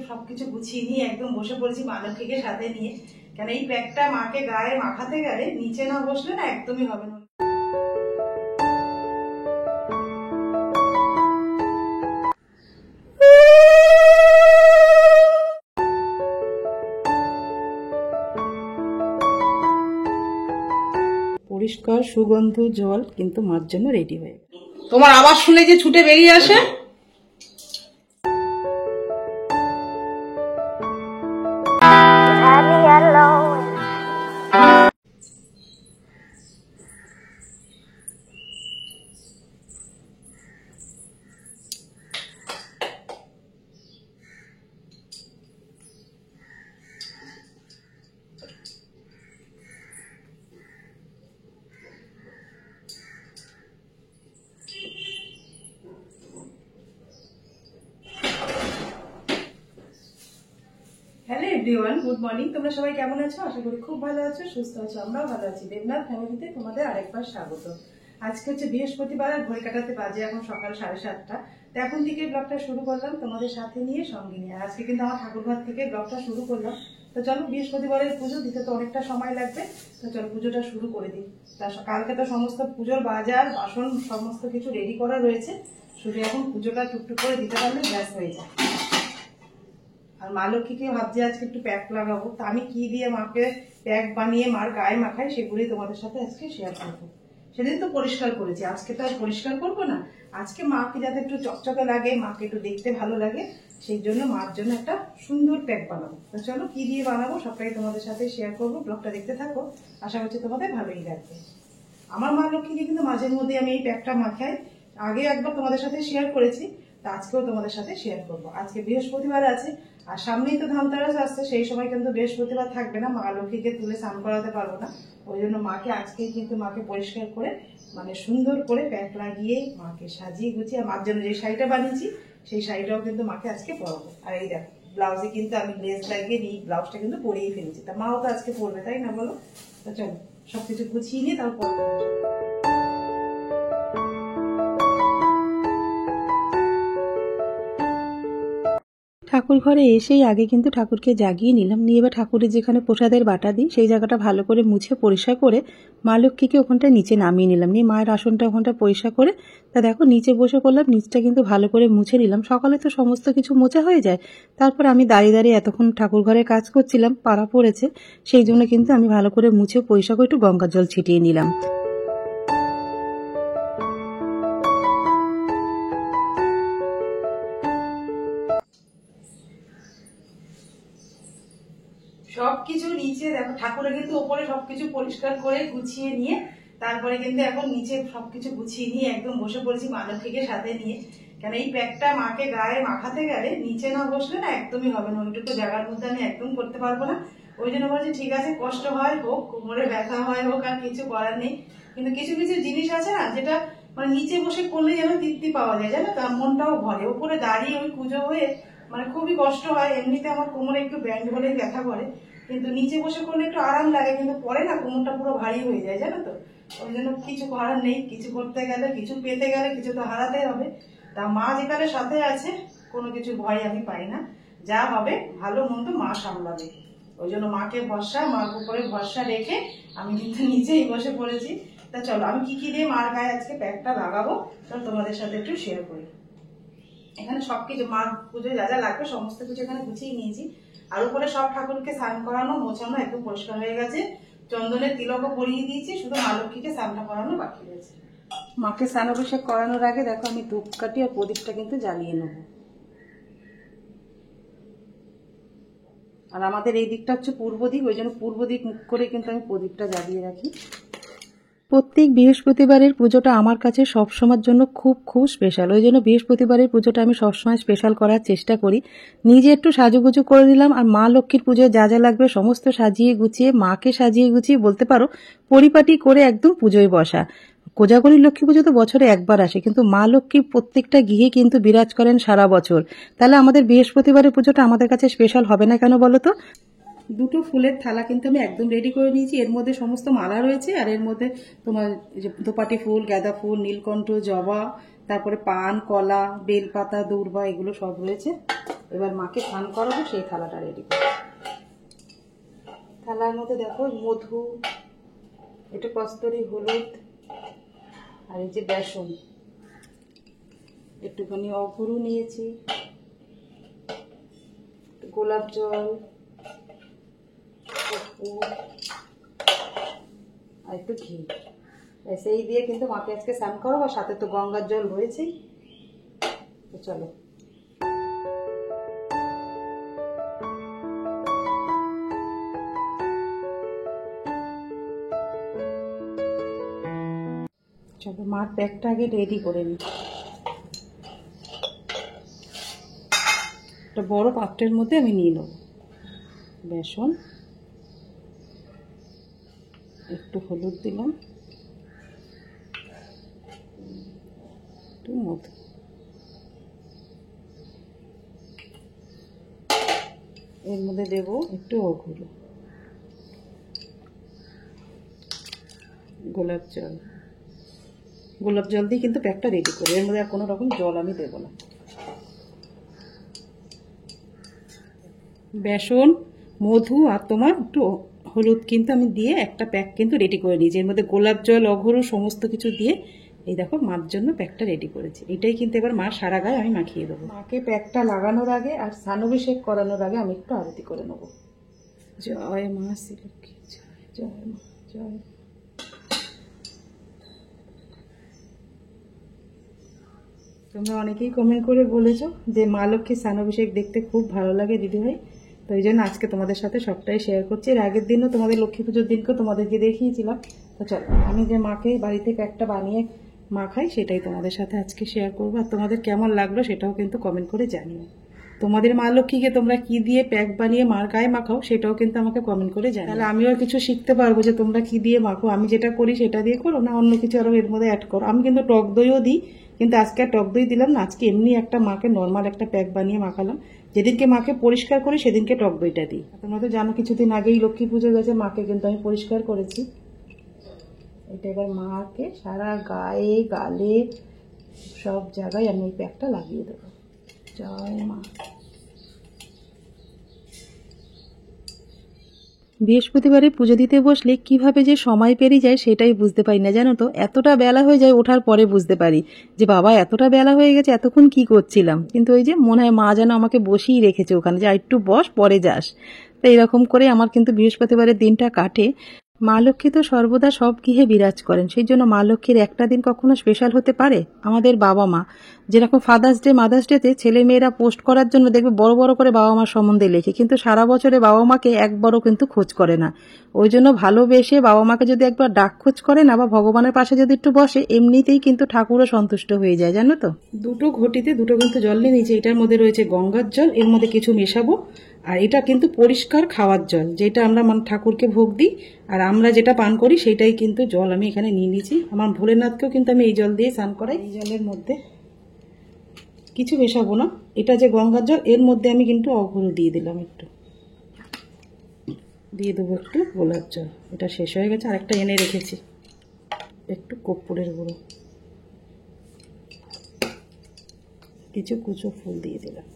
সবকিছু গুছিয়ে নিয়ে একদম বসে পড়েছি মা লক্ষ্মীকে সাথে নিয়ে। কেন এই প্যাকটা মাকে গায়ে মাখাতে গেলে নিচে না বসলে না একদমই হবে না। পরিষ্কার সুগন্ধ জল কিন্তু মার জন্য রেডি হয়ে গেল। তোমার আওয়াজ শুনে যে ছুটে বেরিয়ে আসে। Hello everyone, good morning. তোমরা সবাই কেমন আছো? আশা করি খুব ভালো আছো, সুস্থ আছো। আমরাও ভালো আছি। দেবনাথ ফ্যামিলিতে তোমাদের আরেকবার স্বাগত। আজকে হচ্ছে বৃহস্পতিবার, আর ঘড়ি কাটাতে বাজে এখন সকাল 7:30। তো এখন থেকে ব্লগটা শুরু করলাম তোমাদের সাথে নিয়ে, সঙ্গে নিয়ে। আজকে কিন্তু আমার ঠাকুরঘর থেকে ব্লগটা শুরু করলাম। তো চলো, বৃহস্পতিবারের পুজো দিতে তো অনেকটা সময় লাগবে, তো চলো পুজোটা শুরু করে দিই। কালকে তো সমস্ত পুজোর বাজার বাসন সমস্ত কিছু রেডি করা রয়েছে, শুধু এখন পুজোটা টুকটুক করে দিতে পারলে ব্যাস হয়ে যায়। আর মা লক্ষ্মীকে ভাবছি আজকে একটু প্যাক লাগাবো। তা আমি কি দিয়ে মাকে প্যাক বানিয়ে মার গায়ে মাখাই সেগুলি তোমাদের সাথে আজকে শেয়ার করবো। সেদিন তো পরিষ্কার করেছি, আজকে তো আর পরিষ্কার করবো না। আজকে মাকে যাতে একটু চকচকে লাগে, মাকে একটু দেখতে ভালো লাগে, সেই জন্য মার জন্য একটা সুন্দর প্যাক বানাবো। তো চলো কি দিয়ে বানাবো সবটাই তোমাদের সাথে শেয়ার করবো। ব্লগটা দেখতে থাকো, আশা করছি তোমাদের ভালোই লাগবে। আমার মা লক্ষ্মীকে কিন্তু মাঝে মধ্যে আমি এই প্যাকটা মাখাই, আগে একবার তোমাদের সাথে শেয়ার করেছি, তা আজকেও তোমাদের সাথে শেয়ার করবো। আজকে বৃহস্পতিবার আছে, আর সামনেই তো ধনতেরাস আসছে, সেই সময় কিন্তু বৃহস্পতিবার থাকবে না, মা লক্ষ্মীকে তুলে স্নান করাতে পারবো না। ওই জন্য মাকে আজকেই কিন্তু মাকে পরিষ্কার করে মানে সুন্দর করে প্যাক লাগিয়ে মাকে সাজিয়ে গুছিয়ে, মার জন্য যে শাড়িটা বানিয়েছি সেই শাড়িটাও কিন্তু মাকে আজকে পরাবো। আর এই দেখো ব্লাউজে কিন্তু আমি লেস লাগিয়ে দিই, ব্লাউজটা কিন্তু পরিয়ে ফেলেছি। তা মাও তো আজকে পরবে, তাই না বলো? তো চলো সবকিছু গুছিয়ে নিয়ে তারপর ঠাকুর ঘরে এসেই আগে কিন্তু ঠাকুরকে জাগিয়ে নিলাম, নিয়ে এবার ঠাকুরের যেখানে প্রসাদের বাটা দিই সেই জায়গাটা ভালো করে মুছে পরিষ্কার করে মা লক্ষ্মীকে ওখানটা নিচে নামিয়ে নিলাম, নিয়ে মায়ের আসনটা ওখানটা পরিষ্কার করে তা দেখো নিচে বসে পড়লাম। নিচটা কিন্তু ভালো করে মুছে নিলাম, সকালে তো সমস্ত কিছু মোছা হয়ে যায়। তারপর আমি দাঁড়িয়ে দাঁড়িয়ে এতক্ষণ ঠাকুর ঘরে কাজ করছিলাম, পাড়া পড়েছে, সেই জন্য কিন্তু আমি ভালো করে মুছে পরিষ্কার করে একটু গঙ্গার জল ছিটিয়ে নিলাম। সবকিছু নিচে দেখো, ঠাকুরের কিন্তু ওপরে সবকিছু পরিষ্কার করে গুছিয়ে নিয়ে তারপরে কিন্তু এখন নিচে সবকিছু গুছিয়ে নিয়ে একদম বসে পড়েছি মা লক্ষ্মীকে সাথে নিয়ে। কেন এই প্যাকটা মাকে গায়ে মাখাতে গেলে নিচে না বসলে না একদমই হবে না, ওইটুকু জায়গার মধ্যে আমি একদম করতে পারবো না। ওই জন্য বলছি ঠিক আছে, কষ্ট হয় হোক, কোমরে ব্যথা হয় হোক, আর কিছু করার নেই। কিন্তু কিছু কিছু জিনিস আছে না যেটা মানে নিচে বসে করলে যেন তৃপ্তি পাওয়া যায়, জানো তো, মনটাও ভরে। উপরে দাঁড়িয়ে ওই পুজো হয়ে মানে খুবই কষ্ট হয়। এমনিতে আমার কোমরে একটু ব্যান্ড হলেই ব্যথা করে, কিন্তু নিচে বসে করলে একটু আরাম লাগে, কিন্তু পরে না কোমরটা পুরো ভারী হয়ে যায়, জানো তো। ওই জন্য কিছু করার নেই, কিছু করতে গেলে কিছু পেতে গেলে কিছু তো হারাতে হবে। তা মা যেখানে সাথে আছে কোনো কিছু ভয় আমি পাই না, যা হবে ভালো মন্দ মা সামলাবে। ওই জন্য মাকে ভরসা, মার উপরে ভরসা রেখে আমি কিন্তু নিচেই বসে পড়েছি। তা চলো আমি কি কি দিয়ে মার গায়ে আজকে প্যাকটা লাগাবো চলো তোমাদের সাথে একটু শেয়ার করি। এখানে সবকিছু মার পুজোয় যা যা লাগবে সমস্ত কিছু এখানে গুছিয়ে নিয়েছি। আর উপরে সব ঠাকুরকে স্নান করানো মোছানো একদম পরিষ্কার হয়ে গেছে, চন্দনের তিলকও পরিয়ে দিয়েছি, শুধু মা লক্ষ্মীকে স্নানটা করানো বাকি রয়েছে। মাকে স্নান অভিষেক করানোর আগে দেখো আমি ধূপকাঠি আর প্রদীপটা কিন্তু জ্বালিয়ে নেব। আর আমাদের এই দিকটা হচ্ছে পূর্ব দিক, ওই জন্য পূর্ব দিক মুখ করে কিন্তু আমি প্রদীপটা জ্বালিয়ে রাখি। প্রত্যেক বৃহস্পতিবারের পুজোটা আমার কাছে সবসময়ের জন্য খুব খুব স্পেশাল, ওই জন্য বৃহস্পতিবারের পুজোটা আমি সবসময় স্পেশাল করার চেষ্টা করি। নিজে একটু সাজুগুজু করে দিলাম, আর মা লক্ষ্মীর পুজোয় যা যা লাগবে সমস্ত সাজিয়ে গুছিয়ে, মাকে সাজিয়ে গুছিয়ে বলতে পারো পরিপাটি করে একদম পুজোয় বসা। কোজাগরী লক্ষ্মী পুজো তো বছরে একবার আসে, কিন্তু মা লক্ষ্মী প্রত্যেকটা গৃহে কিন্তু বিরাজ করেন সারা বছর। তাহলে আমাদের বৃহস্পতিবারের পুজোটা আমাদের কাছে স্পেশাল হবে না কেন বলো তো? দুটো ফুলের থালা কিন্তু আমি একদম রেডি করে নিয়েছি, এর মধ্যে সমস্ত মালা রয়েছে, আর এর মধ্যে তোমার দোপাটি ফুল, গাঁদা ফুল, নীলকণ্ঠ, জবা, তারপরে পান, কলা, বেলপাতা, দূর্বা, এগুলো সব রয়েছে। এবার মাকে স্নান করাবো, সেই থালাটা রেডি করবো। থালার মধ্যে দেখো মধু, একটু কস্তুরি, হলুদ, আর এই যে বেসন, একটুখানি অগুরু নিয়েছি, গোলাপ জল, আর একটু ঘি। সেই দিয়ে কিন্তু মাকে আজকে স্নান করাবো, আর সাথে তো গঙ্গার জল রয়েছেই। তো চলো। চলো মার প্যাকটা আগে রেডি করে নিই। একটা বড় পাত্রের মধ্যে আমি নিয়ে নেব বেসন, একটু হলুদ দিলাম, একটু মধু, এর মধ্যে দেব একটু অগুরু, গোলাপ জল। গোলাপ জল দিয়ে কিন্তু প্যাকটা রেডি করি, এর মধ্যে আর কোনো রকম জল আমি দেব না। বেসন, মধু আর তোমার একটু হলুদ কিন্তু আমি দিয়ে একটা প্যাক কিন্তু রেডি করে নিয়েছি। এর মধ্যে গোলাপ জল, অঘরু সমস্ত কিছু দিয়ে এই দেখো মার জন্য প্যাকটা রেডি করেছি। এটাই কিন্তু এবার মার সারা গায়ে আমি মাখিয়ে দেবো। মাকে প্যাকটা লাগানোর আগে আর স্নানাভিষেক করানোর আগে আমি একটু আরতি করে নেব। জয় মা শ্রীলক্ষ্মী, জয় মা, জয়। তোমরা অনেকেই কমেন্ট করে বলেছো যে মা লক্ষ্মীর স্নানাভিষেক দেখতে খুব ভালো লাগে দিদিভাই, তো এই জন্য আজকে তোমাদের সাথে সবটাই শেয়ার করছি। এর আগের দিনও তোমাদের লক্ষ্মী পুজোর দিনকেও তোমাদেরকে দেখিয়েছিলাম। তো চলো আমি যে মাকে বাড়ি থেকে একটা বানিয়ে মাখাই সেটাই তোমাদের সাথে আজকে শেয়ার করবো। আর তোমাদের কেমন লাগলো সেটাও কিন্তু কমেন্ট করে জানিও। তোমাদের মা লক্ষ্মীকে তোমরা কি দিয়ে প্যাক বানিয়ে মার গায়ে মাখাও সেটাও কিন্তু আমাকে কমেন্ট করে জানিও। তাহলে আমিও কিছু শিখতে পারবো যে তোমরা কি দিয়ে মাখো। আমি যেটা করি সেটা দিয়ে করো, না অন্য কিছু আরো এর মধ্যে অ্যাড করো। আমি কিন্তু টক দইও দিই, কিন্তু আজকে আর টক দই দিলাম না। আজকে এমনি একটা মাকে নর্মাল একটা প্যাক বানিয়ে মাখালাম। যেদিনকে মাকে পরিষ্কার করি সেদিনকে টক দইটা দিই। তোমরা তো জানো কিছুদিন আগেই লক্ষ্মী পুজো গেছে, মাকে কিন্তু আমি পরিষ্কার করেছি। এটা এবার মাকে সারা গায়ে, গালে, সব জায়গায় আমি এই প্যাকটা লাগিয়ে দেবো। জয় মা। বৃহস্পতিবারে পুজো দিতে বসলে কিভাবে যে সময় পেরিয়ে যায় সেটাই বুঝতে পারি না, জানো তো। এতটা বেলা হয়ে যায়, ওঠার পরে বুঝতে পারি যে বাবা এতটা বেলা হয়ে গেছে, এতক্ষণ কি করছিলাম। কিন্তু ওই যে মনে হয় মা যেন আমাকে বসিয়ে রেখেছে ওখানে, যে একটু বস, পরে যাস। তো এইরকম করে আমার কিন্তু বৃহস্পতিবারের দিনটা কাটে। মা লক্ষ্মী তো সর্বদা সব গৃহে বিরাজ করেন, সেই জন্য মা লক্ষ্মীর একটা দিন কখনো স্পেশাল হতে পারে। আমাদের বাবা মা যেরকম ফাদার্স ডে, মাদার্স ডেতে ছেলে মেয়েরা পোস্ট করার জন্য দেখবে বড় বড় করে বাবা মার সম্বন্ধে লেখে, কিন্তু সারা বছরে বাবা মাকে একবারও কিন্তু খোঁজ করে না। ওই জন্য ভালোবেসে বাবা মাকে যদি একবার ডাক খোঁজ করে না, বা ভগবানের পাশে যদি একটু বসে, এমনিতেই কিন্তু ঠাকুরও সন্তুষ্ট হয়ে যায়, জানো তো। দুটো ঘটিতে দুটো কিন্তু জল নিয়ে নিয়েছি। এটার মধ্যে রয়েছে গঙ্গার জল, এর মধ্যে কিছু মেশাবো। আর এটা কিন্তু পরিষ্কার খাওয়ার জল, যেটা আমরা ঠাকুরকে ভোগ দিই, আর আমরা যেটা পান করি সেটাই কিন্তু জল আমি এখানে নিয়ে নিয়েছি। আমার ভোলেনাথকেও কিন্তু আমি এই জল দিয়ে স্নান করাই। এই জলের মধ্যে কিছু মেশাবো না, এটা যে গঙ্গার জল, এর মধ্যে আমি কিন্তু অঘরু দিয়ে দিলাম, একটু দিয়ে দেবো একটু গোলাপ জল। এটা শেষ হয়ে গেছে, আর একটা এনে রেখেছি, একটু কর্পূরের গুঁড়ো, কিছু কুচো ফুল দিয়ে দিলাম।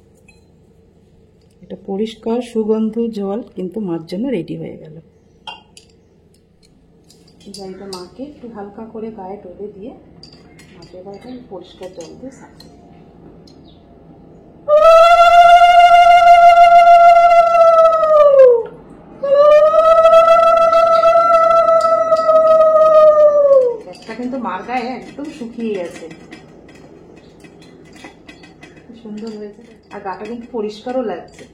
এটা পরিষ্কার সুগন্ধ জল কিন্তু মার জন্য রেডি হয়ে গেল। এটা মাকে একটু হালকা করে গায়ে টলে দিয়ে মাকে এবার পরিষ্কার জল দিয়ে স্নান করব। একটা কিন্তু মার গায়ে একদম শুকিয়ে গেছে, সুন্দর হয়েছে, আর গাটা কিন্তু পরিষ্কারও লাগছে।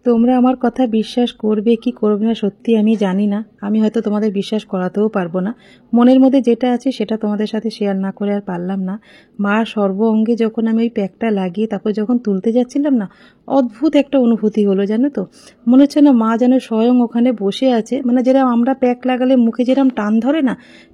তোমরা আমার কথা বিশ্বাস করবে কি করবে না সত্যি আমি জানি না। আমি হয়তো তোমাদের বিশ্বাস করাতেও পারবো না। মনের মধ্যে যেটা আছে সেটা তোমাদের সাথে শেয়ার না করে আর পারলাম না। মা সর্ব অঙ্গে যখন আমি ওই প্যাকটা লাগিয়ে তারপর যখন তুলতে যাচ্ছিলাম না, অদ্ভুত একটা অনুভূতি হলো, জানো তো। মনে হচ্ছে না মা যেন স্বয়ং ওখানে বসে আছে। মানে যেরকম আমরা প্যাক লাগালে মুখে যেরকম টান ধরে না,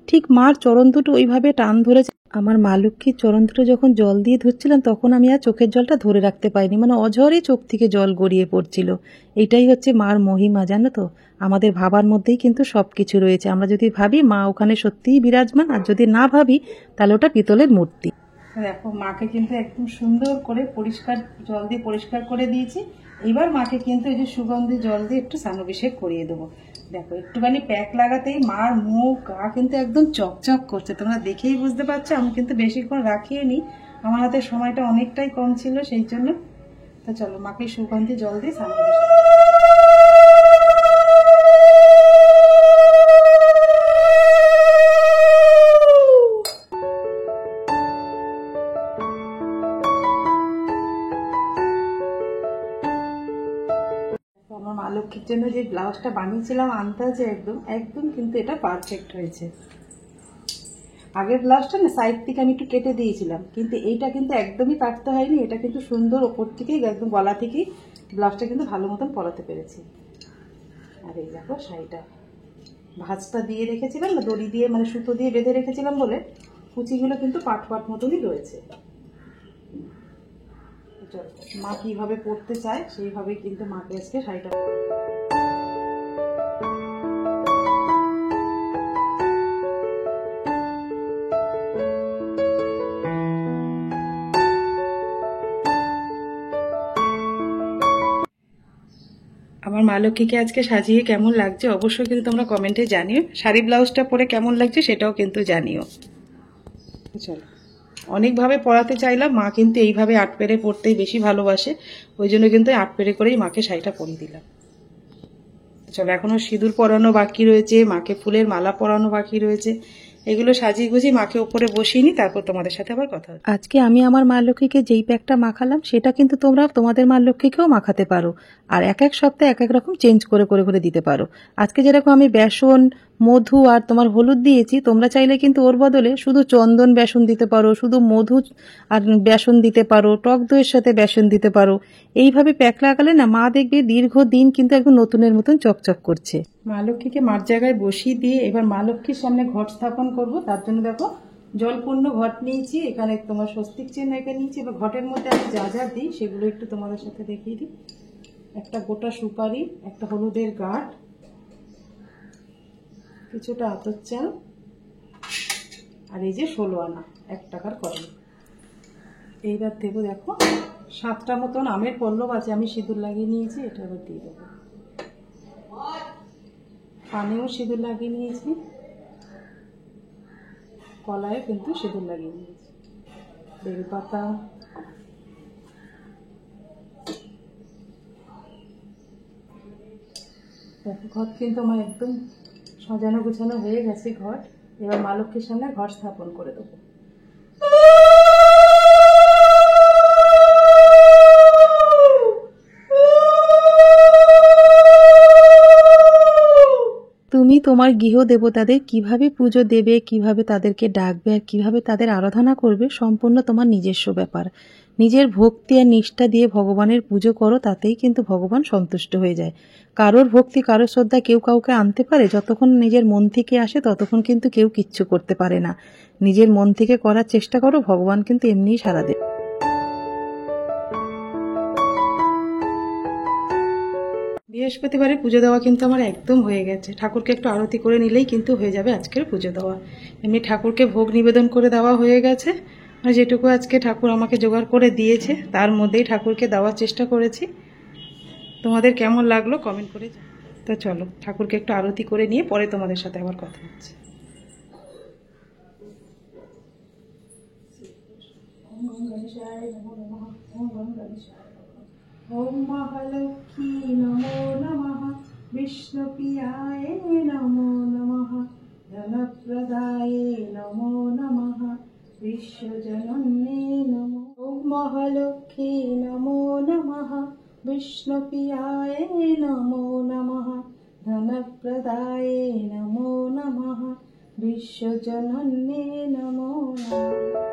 ঠিক মার চরণ দুটো ওইভাবে টান ধরেছে। আমার মা লক্ষ্মীর চরণ দুটো যখন জল দিয়ে ধুচ্ছিলাম, তখন আমি আর চোখের জলটা ধরে রাখতে পারিনি। মানে অঝরে চোখ থেকে জল গড়িয়ে পড়ছিল। এটাই হচ্ছে মার মহিমা, জানো তো। আমাদের ভাবার মধ্যেই কিন্তু সব কিছু রয়েছে। আমরা যদি ভাবি মা ওখানে সত্যিই বিরাজমান, আর যদি না ভাবি তাহলে ওটা পিতলের মূর্তি। দেখো মাকে কিন্তু একদম সুন্দর করে পরিষ্কার জল দিয়ে পরিষ্কার করে দিয়েছি। এবার মাকে কিন্তু এই যে সুগন্ধি জল দিয়ে একটু স্নানাভিষেক করিয়ে দেবো। দেখো একটুখানি প্যাক লাগাতেই মার মুখ গা কিন্তু একদম চকচক করছে, তোমরা দেখেই বুঝতে পারছো। আমি কিন্তু বেশিক্ষণ রাখিয়ে নি, আমার হাতে সময়টা অনেকটাই কম ছিল সেই জন্য। তো চলো মাকে সুগন্ধি জল দিয়ে স্নানাভিষেক। আমার মা লক্ষ্মীর জন্য যে ব্লাউজটা বানিয়েছিলাম আন্দাজে একদম একদম কিন্তু এটা পারফেক্ট হয়েছে। আগের ব্লাউজটা না সাইড থেকে আমি একটু কেটে দিয়েছিলাম, কিন্তু এইটা কিন্তু একদমই কাটতে হয়নি। এটা কিন্তু সুন্দর ওপর থেকেই একদম গলা থেকেই ব্লাউজটা কিন্তু ভালো মতন পরাতে পেরেছি। আর এই দেখো শাড়িটা ভাঁজটা দিয়ে রেখেছিলাম না, দড়ি দিয়ে মানে সুতো দিয়ে বেঁধে রেখেছিলাম বলে কুচিগুলো কিন্তু পাট পাট মতনই রয়েছে। মা কিভাবে পরতে চায় সেইভাবেই কিন্তু মাকে আজকে শাড়িটা। আমার মা লক্ষ্মীকে আজকে সাজিয়ে কেমন লাগছে অবশ্যই কিন্তু তোমরা কমেন্টে জানিও। শাড়ি ব্লাউজটা পরে কেমন লাগছে সেটাও কিন্তু জানিও। চলো অনেকভাবে পরাতে চাইলাম, মা কিন্তু এইভাবে আট পেরে পরতেই বেশি ভালোবাসে, ওই জন্য কিন্তু আট পেরে করেই মাকে শাড়িটা পরিয়ে দিলাম। চলো এখনো সিঁদুর পরানো বাকি রয়েছে, মাকে ফুলের মালা পরানো বাকি রয়েছে, এগুলো সাজিয়ে গুজিয়ে মাকে উপরে বসিয়ে নি, তারপর তোমাদের সাথে আবার কথা হবে। আজকে আমি আমার মা লক্ষ্মীকে যেই প্যাকটা মাখালাম সেটা কিন্তু তোমরা তোমাদের মা লক্ষ্মীকেও মাখাতে পারো, আর এক এক সপ্তাহে এক এক রকম চেঞ্জ করে করে করে দিতে পারো। আজকে যেরকম আমি বেসন মধু আর তোমার হলুদ দিয়েছি, তোমরা চাইলে কিন্তু ওর বদলে শুধু চন্দন বেসন দিতে পারো, শুধু মধু আর বেসন দিতে পারো, টক দইয়ের সাথে বেসন দিতে পারো। এইভাবে প্যাক লাগালে না মা দেখবে দীর্ঘদিন কিন্তু একদম নতুনের মতন চকচক করছে। মা লক্ষ্মীকে মার জায়গায় বসিয়ে দিয়ে এবার মা লক্ষ্মীর সামনে ঘট স্থাপন করব। তার জন্য দেখো জলপূর্ণ ঘট নিয়েছি, এখানে তোমার স্বস্তিক চিহ্ন এঁকে নিয়েছি। এবার ঘটের মধ্যে আমি যা যা দিই সেগুলো একটু তোমাদের সাথে দেখিয়ে দিই। একটা গোটা সুপারি, একটা হলুদের গাঁট, কিছুটা আতর চাল, আর এই যে 16 আনা 1 টাকার কয়েন। এইবার দেবো দেখো 7টা মতন আমের পল্লব আছে, আমি সিঁদুর লাগিয়ে নিয়েছি, এটা এবার দিয়ে দেবো। পানেও সিঁদুর লাগিয়ে নিয়েছি, কলায় কিন্তু সিঁদুর লাগিয়ে নিয়েছি, বেলপাতা, দেখো ঘট কিন্তু আমার একদম সাজানো গুছানো হয়ে গেছে ঘট। এবার মা লক্ষ্মীর সামনে ঘট স্থাপন করে দেবো। তুমি তোমার গৃহ দেবতাদের কিভাবে পুজো দেবে, কিভাবে তাদেরকে ডাকবে আর কিভাবে তাদের আরাধনা করবে সম্পূর্ণ তোমার নিজস্ব ব্যাপার। নিজের ভক্তি আর নিষ্ঠা দিয়ে ভগবানের পুজো করো, তাতেই কিন্তু ভগবান সন্তুষ্ট হয়ে যায়। কারোর ভক্তি কারোর শ্রদ্ধা কেউ কাউকে আনতে পারে, যতক্ষণ নিজের মন থেকে আসে ততক্ষণ কিন্তু কেউ কিচ্ছু করতে পারে না। নিজের মন থেকে করার চেষ্টা করো, ভগবান কিন্তু এমনিই সাড়া দেবে। বৃহস্পতিবারে পুজো দেওয়া কিন্তু আমার একদম হয়ে গেছে। ঠাকুরকে একটু আরতি করে নিলেই কিন্তু হয়ে যাবে আজকের পুজো দেওয়া। এমনি ঠাকুরকে ভোগ নিবেদন করে দেওয়া হয়ে গেছে, আর যেটুকু আজকে ঠাকুর আমাকে জোগাড় করে দিয়েছে তার মধ্যেই ঠাকুরকে দেওয়ার চেষ্টা করেছি। তোমাদের কেমন লাগলো কমেন্ট করে। তো চলো ঠাকুরকে একটু আরতি করে নিয়ে পরে তোমাদের সাথে আবার কথা হচ্ছে। ओम महालक्ष्मी नमो नमः, विष्णुप्रियाय नमो नमः, धनप्रदाय नमो नमः, विश्वजनन्ये नमो। ओम महालक्ष्मी नमो नमः, विष्णुप्रियाय नमो नमः, धनप्रदाय नमो नमः, विश्वजनन्ये नमो नमः।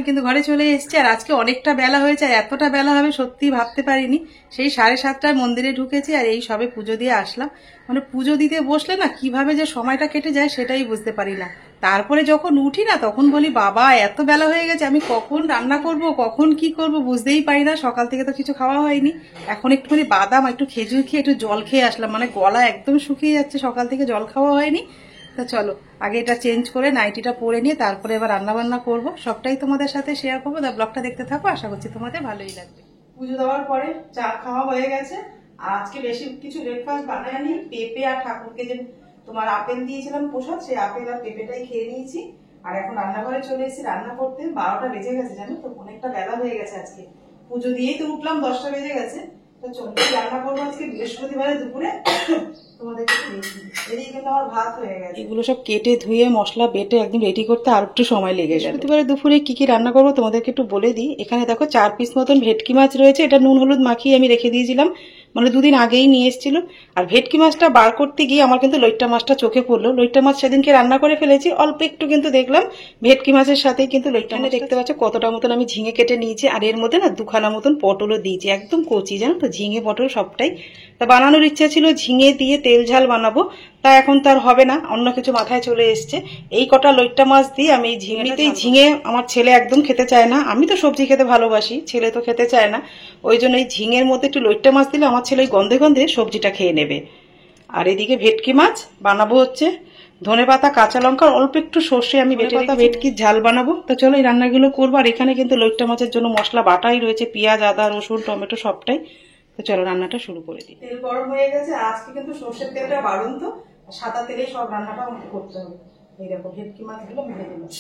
কিন্তু ঘরে চলে এসেছি। আর আজকে অনেকটা বেলা হয়েছে, এতটা বেলা হবে সত্যি ভাবতে পারিনি। সেই 7:30টায় মন্দিরে ঢুকেছি আর এই সবে পুজো দিয়ে আসলাম। মানে পুজো দিতে বসলে না কিভাবে যে সময়টা কেটে যায় সেটাই বুঝতে পারি না। তারপরে যখন উঠি না তখন বলি বাবা এত বেলা হয়ে গেছে, আমি কখন রান্না করব, কখন কি করব বুঝতেই পারি না। সকাল থেকে তো কিছু খাওয়া হয়নি, এখন একটুখানি বাদাম একটু খেজুর খেয়ে একটু জল খেয়ে আসলাম। মানে গলা একদম শুকিয়ে যাচ্ছে, সকাল থেকে জল খাওয়া হয়নি। তা চলো আগে এটা চেঞ্জ করে নাইটিটা পরে নিয়ে তারপরে এবার রান্না বান্না করবো, সবটাই তোমাদের সাথে শেয়ার করবো। তা ব্লগটা দেখতে থাকো, আশা করছি তোমাদের ভালোই লাগবে। পুজো দেওয়ার পরে চা খাওয়া হয়ে গেছে। আর আজকে বেশি কিছু ব্রেকফাস্ট বানায়নি, পেঁপে আর ঠাকুরকে যে তোমার আপেল দিয়েছিলাম প্রসাদ, সেই আপেল আর পেঁপেটাই খেয়ে নিয়েছি। আর এখন রান্নাঘরে চলে এসেছি রান্না করতে। 12টা বেজে গেছে, জানো তো, অনেকটা বেলা হয়ে গেছে। আজকে পুজো দিয়েই তো উঠলাম, 10টা বেজে গেছে। তো চলো রান্না করবো আজকে বৃহস্পতিবারে দুপুরে, তোমাদেরকে দেখি। এদিকে কিন্তু আমার ভাত হয়ে গেছে। এগুলো সব কেটে ধুয়ে মশলা বেটে একদম রেডি করতে আর একটু সময় লেগে যায়। বৃহস্পতিবারে দুপুরে কি কি রান্না করবো তোমাদেরকে একটু বলে দিই। এখানে দেখো 4 পিস মতন ভেটকি মাছ রয়েছে, এটা নুন হলুদ মাখিয়ে আমি রেখে দিয়েছিলাম, মানে 2 দিন আগেই নিয়ে এসেছিল। আর ভেটকি মাছটা বার করতে গিয়ে আমার কিন্তু লইট্টা মাছটা চোখে পড়লো। লইট্টা মাছ সেদিনকে রান্না করে ফেলেছি, অল্প একটু কিন্তু দেখলাম ভেটকি মাছের সাথেই কিন্তু লইট্টা মাছ। দেখতে পাচ্ছ কতটা মতন আমি ঝিঙে কেটে নিয়েছি, আর এর মধ্যে না 2খানা মতন পটলও দিয়েছি, একদম কচি, জানো তো, ঝিঙে পটল সবটাই। তা বানানোর ইচ্ছা ছিল ঝিঙে দিয়ে তেল ঝাল বানাবো, তা এখন তার হবে না, অন্য কিছু মাথায় চলে এসছে। এই কটা লইট্টা মাছ দিয়ে আমি ঝিঙে আমার ছেলে একদম খেতে চায় না, আমি তো সবজি খেতে ভালোবাসি, ছেলে তো খেতে চায় না। ওই জন্য এই ঝিঙের মধ্যে একটু লইট্টা মাছ দিলে আমার ছেলে গন্ধে গন্ধে সবজিটা খেয়ে নেবে। আর এদিকে ভেটকি মাছ বানাবো হচ্ছে ধনেপাতা কাঁচা লঙ্কা অল্প একটু সর্ষে আমি বেটে ভেটকির ঝাল বানাবো। তো চলো এই রান্নাগুলো করবো। আর এখানে কিন্তু লইট্টা মাছের জন্য মশলা বাটাই রয়েছে, পেঁয়াজ আদা রসুন টমেটো সবটাই। তো চলো রান্নাটা শুরু করে দিই। তেল গরম হয়ে গেছে, আজকে কিন্তু সর্ষের তেলটা বাড়ুন, তো সাদা তেলে সব রান্নাটা আমাকে করতে হবে। এই দেখো ভেটকি মাছগুলো ভেজে দিলাম।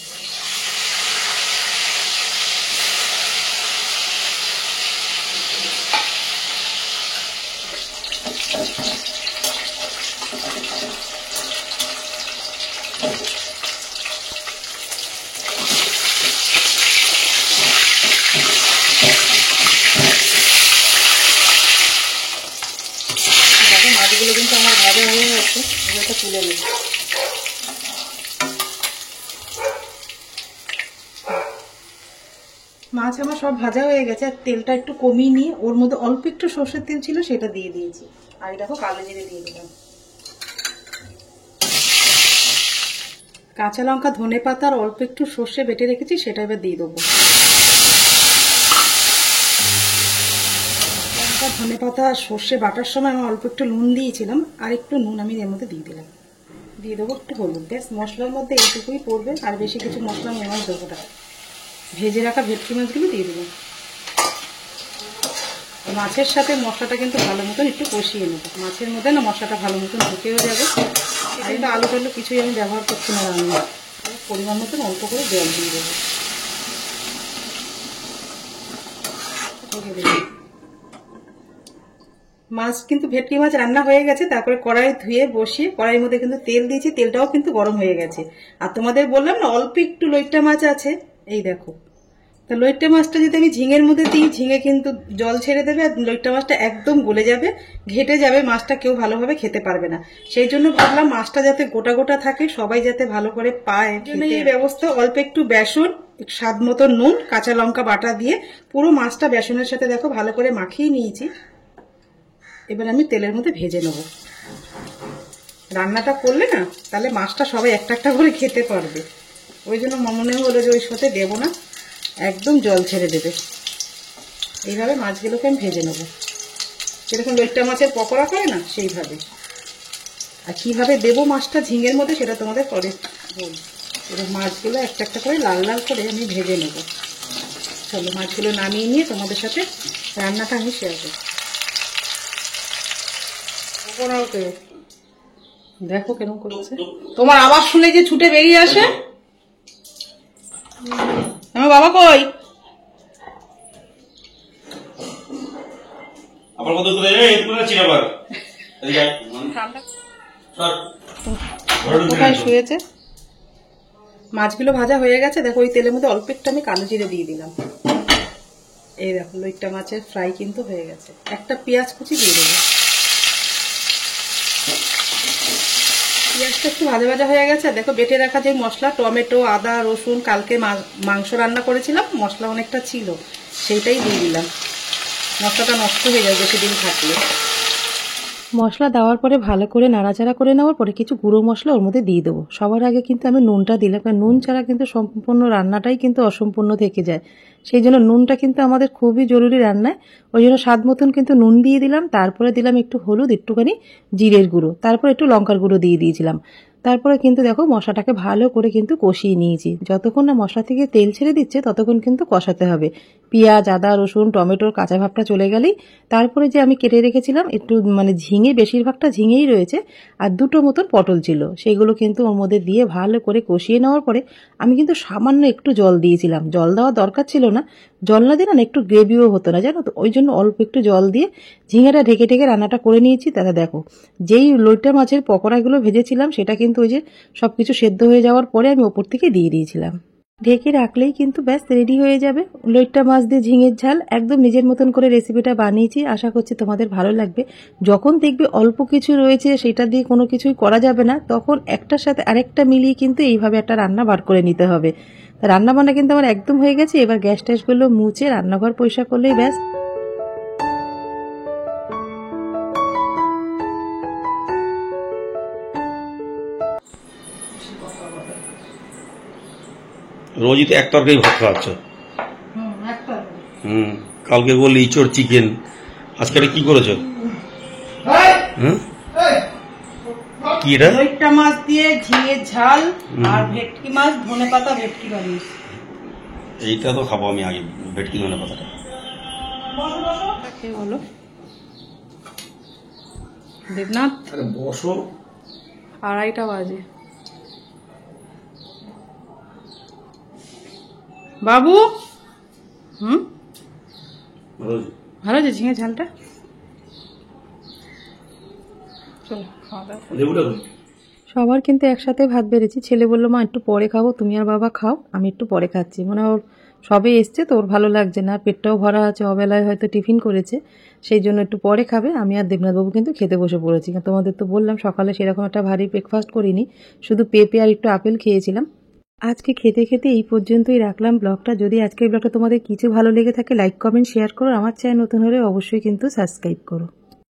মাছগুলো কিন্তু আমার ভাজা হয়ে গেছে, এগুলোটা তুলে নেব। মাছ আমার সব ভাজা হয়ে গেছে, আর তেলটা একটু কমিয়ে নিয়ে ওর মধ্যে অল্প একটু সর্ষের তেল ছিল সেটা দিয়ে দিয়েছি। আর দেখো কালো জিরে দিয়ে দিলাম, কাঁচা লঙ্কা ধনে পাতা আর অল্প একটু সর্ষে বেটে রেখেছি সেটা এবার দিয়ে দেবো। লঙ্কা ধনে পাতা সর্ষে বাটার সময় আমি অল্প একটু নুন দিয়েছিলাম, আর একটু নুন আমি এর মধ্যে দিয়ে দিলাম। দিয়ে দেবো একটু হলুদ, ব্যাস মশলার মধ্যে এইটুকুই পড়বে, আর বেশি কিছু মশলা আমি আমার দেবো না। ভেজে রাখা ভেটকি মাছগুলো দিয়ে দেবো। মাছের সাথে মশলাটা কিন্তু ভালো মতন একটু কষিয়ে নেবো, মাছের মধ্যে না মশলাটা ভালো মতন ঢুকেও যাবে। আর এটা আলু টালু কিছুই আমি ব্যবহার করছি না রান্না, পরিমাণ মতন অল্প করে জল দিয়ে দেবো। মাছ কিন্তু ভেটকি মাছ রান্না হয়ে গেছে। তারপরে কড়াই ধুয়ে বসিয়ে কড়াইয়ের মধ্যে কিন্তু তেল দিয়েছি, তেলটাও কিন্তু গরম হয়ে গেছে। আর তোমাদের বললাম না অল্প একটু লইট্টা মাছ আছে, এই দেখো। তো লইট্টা মাছটা যদি আমি ঝিঙের মধ্যে দিই, ঝিঙে কিন্তু জল ছেড়ে দেবে, আর লইট্টা মাছটা একদম গলে যাবে, ঘেটে যাবে, মাছটা কেউ ভালোভাবে খেতে পারবে না। সেই জন্য ভাবলাম মাছটা যাতে গোটা গোটা থাকে, সবাই যাতে ভালো করে পায়, এই ব্যবস্থা। অল্প একটু বেসন, স্বাদ মতো নুন, কাঁচা লঙ্কা বাটা দিয়ে পুরো মাছটা বেসনের সাথে দেখো ভালো করে মাখিয়ে নিয়েছি। এবার আমি তেলের মধ্যে ভেজে নেব। রান্নাটা করলে না তাহলে মাছটা সবাই একটা একটা করে খেতে পারবে, ওই জন্য মনে হলো যে ওই সাথে দেবো না, একদম জল ছেড়ে দেবে। এইভাবে মাছগুলোকে আমি ভেজে নেব, যেরকম লইট্টা মাছের পকোড়া করে না সেইভাবে। আর কিভাবে দেবো মাছটা ঝিঙের মধ্যে সেটা তোমাদের পরে বলবো। এবার মাছগুলো একটা একটা করে লাল লাল করে আমি ভেজে নেব। চলো মাছগুলো নামিয়ে নিয়ে তোমাদের সাথে রান্নাটা আমি শেয়ার করব। দেখো কেরকম করেছে, তোমার আওয়াজ শুনে যে ছুটে বেরিয়ে আসে। আমার বাবা কই? আবার কত করে এই পুরো চিনাবার এই যাই কোথায় শুয়েছে। মাছগুলো ভাজা হয়ে গেছে, দেখো ওই তেলের মধ্যে অল্প একটু আমি কালো জিরে দিয়ে দিলাম। এই দেখো লইট্টা মাছের ফ্রাই কিন্তু হয়ে গেছে। একটা পেঁয়াজ কুচি দিয়ে দেবো। পেঁয়াজটা একটু ভাজা ভাজা হয়ে গেছে। দেখো বেটে রাখা যে মশলা, টমেটো, আদা, রসুন, কালকে মাংস রান্না করেছিলাম, মশলা অনেকটা ছিল, সেইটাই দিয়ে দিলাম। মশলাটা নষ্ট হয়ে যায় বেশি দিন থাকলে। মশলা দেওয়ার পরে ভালো করে নাড়াচাড়া করে নেওয়ার পরে কিছু গুঁড়ো মশলা ওর মধ্যে দিয়ে দেবো। সবার আগে কিন্তু আমি নুনটা দিলাম, কারণ নুন ছাড়া কিন্তু সম্পূর্ণ রান্নাটাই কিন্তু অসম্পূর্ণ থেকে যায়। সেই জন্য নুনটা কিন্তু আমাদের খুবই জরুরি রান্নায়। ওই জন্য স্বাদ মতন কিন্তু নুন দিয়ে দিলাম, তারপরে দিলাম একটু হলুদ, একটুখানি জিরের গুঁড়ো, তারপর একটু লঙ্কার গুঁড়ো দিয়ে দিয়েছিলাম। তারপরে কিন্তু দেখো মশলাটাকে ভালো করে কিন্তু কষিয়ে নিয়েছি। যতক্ষণ না মশলা থেকে তেল ছেড়ে দিচ্ছে ততক্ষণ কিন্তু কষাতে হবে। পেঁয়াজ, আদা, রসুন, টমেটোর কাঁচা ভাবটা চলে গেলেই তারপরে যে আমি কেটে রেখেছিলাম একটু ঝিঙে, বেশিরভাগটা ঝিঙেই রয়েছে, আর দুটো মতন পটল ছিল, সেগুলো কিন্তু ওর মধ্যে দিয়ে ভালো করে কষিয়ে নেওয়ার পরে আমি কিন্তু সামান্য একটু জল দিয়েছিলাম। জল দেওয়ার দরকার ছিল না, জল না দিলে না একটু গ্রেভিও হতো না, জানো তো। ওই জন্য অল্প একটু জল দিয়ে ঝিঙেটা ঢেকে ঢেকে রান্নাটা করে নিয়েছি। তাতে দেখো যেই লইট্টা মাছের পকোড়াগুলো ভেজেছিলাম সেটা কিন্তু ওই যে সবকিছু সেদ্ধ হয়ে যাওয়ার পরে আমি ওপর থেকে দিয়ে দিয়েছিলাম। ঢেকে রাখলেই কিন্তু ব্যাস রেডি হয়ে যাবে লইট্টা মাছ দিয়ে ঝিঙের ঝাল। একদম নিজের মতন করে রেসিপিটা বানিয়েছি, আশা করছি তোমাদের ভালো লাগবে। যখন দেখবে অল্প কিছু রয়েছে, সেটা দিয়ে কোনো কিছুই করা যাবে না, তখন একটার সাথে আরেকটা মিলিয়ে কিন্তু এইভাবে একটা রান্না বার করে নিতে হবে। রান্না বান্না কিন্তু আমার একদম হয়ে গেছে। এবার গ্যাস ট্যাসগুলো মুছে রান্নাঘর পরিষ্কার করলেই ব্যাস। রোজই তো এক তরকারি ভাত খাওয়াচ্ছ। কালকে বললি ইঁচড় চিকেন, আজকে এটা কি করেছো? কি এটা? লইট্টা মাছ দিয়ে ঝিঙের ঝাল আর ভেটকি মাছ, ধনেপাতা ভেটকি বানিয়েছি। এইটা তো খাবো আমি আগে, ভেটকি ধনেপাতাটা। বলো দেবনাথ, বসো। 2:30 বাজে। বাবু, ভালো আছে ঝিঙে ঝালটা? চলো খাওয়া দাওয়া। সবার কিন্তু একসাথে ভাত বেড়েছি। ছেলে বললো মা একটু পরে খাবো, তুমি আর বাবা খাও, আমি একটু পরে খাচ্ছি। মানে ওর সবে এসছে তো, ওর ভালো লাগছে না, পেটটাও ভরা আছে, অবেলায় হয়তো টিফিন করেছে, সেই জন্য একটু পরে খাবে। আমি আর দেবনাথবাবু কিন্তু খেতে বসে পড়েছি। তোমাদের তো বললাম সকালে সেরকম একটা ভারী ব্রেকফাস্ট করিনি, শুধু পেঁপে আর একটু আপেল খেয়েছিলাম। আজকে খেতে খেতে এই পর্যন্তই রাখলাম ব্লগটা। যদি আজকের ব্লগটা তোমাদের কিছু ভালো লেগে থাকে লাইক, কমেন্ট, শেয়ার করো। আমার চ্যানেল নতুন হলে অবশ্যই কিন্তু সাবস্ক্রাইব করো।